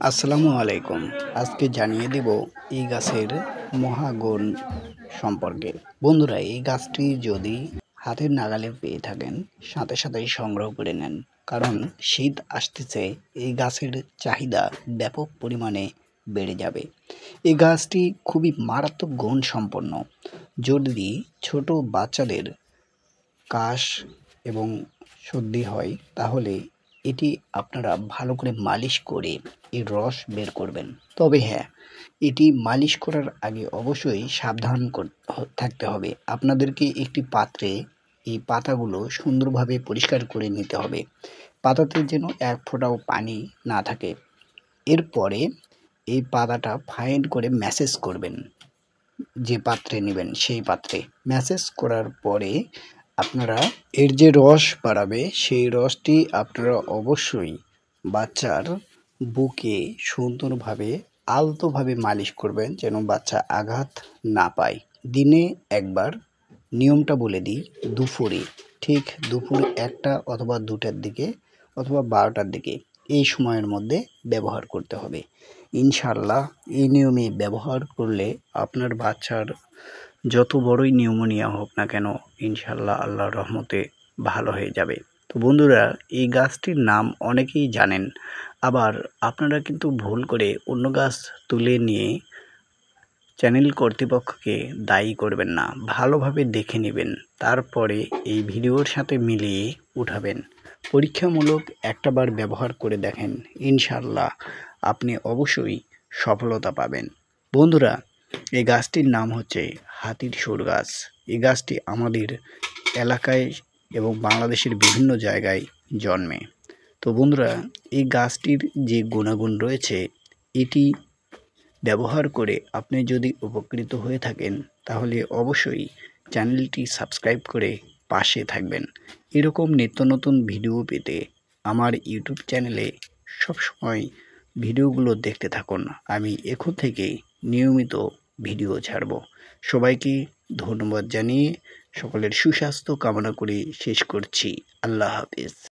আসসালামু আলাইকুম। আজকে জানিয়ে দেব এই গাছের মহাগুণ সম্পর্কে। বন্ধুরা, এই গাছটি যদি হাতের নাগালে পেয়ে থাকেন, সাথে সাথেই সংগ্রহ করে নেন। কারণ শীত আসতেছে, এই গাছের চাহিদা ব্যাপক পরিমাণে বেড়ে যাবে। এই গাছটি খুবই মারাত্মক গুণ সম্পন্ন। যদি ছোট বাচ্চাদের কাশ এবং সর্দি হয়, তাহলে এটি আপনারা ভালো করে মালিশ করে এর রস বের করবেন। তবে হ্যাঁ, এটি মালিশ করার আগে অবশ্যই সাবধান থাকতে হবে। আপনাদেরকে একটি পাত্রে এই পাতাগুলো সুন্দরভাবে পরিষ্কার করে নিতে হবে। পাতাতে যেন এক ফোঁটাও পানি না থাকে। এরপরে এই পাতাটা ফাইন করে ম্যাসেজ করবেন। যে পাত্রে নেবেন সেই পাত্রে ম্যাসেজ করার পরে আপনারা এর যে রস বাড়াবে, সেই রসটি আপনারা অবশ্যই বাচ্চার বুকে সুন্দরভাবে আলতোভাবে মালিশ করবেন, যেন বাচ্চা আঘাত না পায়। দিনে একবার, নিয়মটা বলে দিই, দুপুরে, ঠিক দুপুর 1টা অথবা 2টার দিকে অথবা 12টার দিকে, এই সময়ের মধ্যে ব্যবহার করতে হবে। ইনশাল্লাহ এই নিয়মে ব্যবহার করলে আপনার বাচ্চার যত বড়ই নিউমোনিয়া হোক না কেন, ইনশাল্লাহ আল্লাহর রহমতে ভালো হয়ে যাবে। তো বন্ধুরা, এই গাছটির নাম অনেকেই জানেন, আবার আপনারা কিন্তু ভুল করে অন্য গাছ তুলে নিয়ে চ্যানেল কর্তৃপক্ষকে দায়ী করবেন না। ভালোভাবে দেখে নেবেন, তারপরে এই ভিডিওর সাথে মিলিয়ে উঠাবেন। পরীক্ষামূলক একটাবার ব্যবহার করে দেখেন, ইনশাল্লাহ আপনি অবশ্যই সফলতা পাবেন। বন্ধুরা, এই গাছটির নাম হচ্ছে হাতির সুর গাছ। এই গাছটি আমাদের এলাকায় এবং বাংলাদেশের বিভিন্ন জায়গায় জন্মে। তো বন্ধুরা, এই গাছটির যে গুণাগুণ রয়েছে, এটি ব্যবহার করে আপনি যদি উপকৃত হয়ে থাকেন, তাহলে অবশ্যই চ্যানেলটি সাবস্ক্রাইব করে পাশে থাকবেন। এরকম নিত্য নতুন ভিডিও পেতে আমার ইউটিউব চ্যানেলে সবসময় ভিডিওগুলো দেখতে থাকুন। আমি এখন থেকেই নিয়মিত ভিডিও ছাড়ব। সবাইকে ধন্যবাদ জানিয়ে সকলের সুস্বাস্থ্য কামনা করে শেষ করছি। আল্লাহ হাফেজ।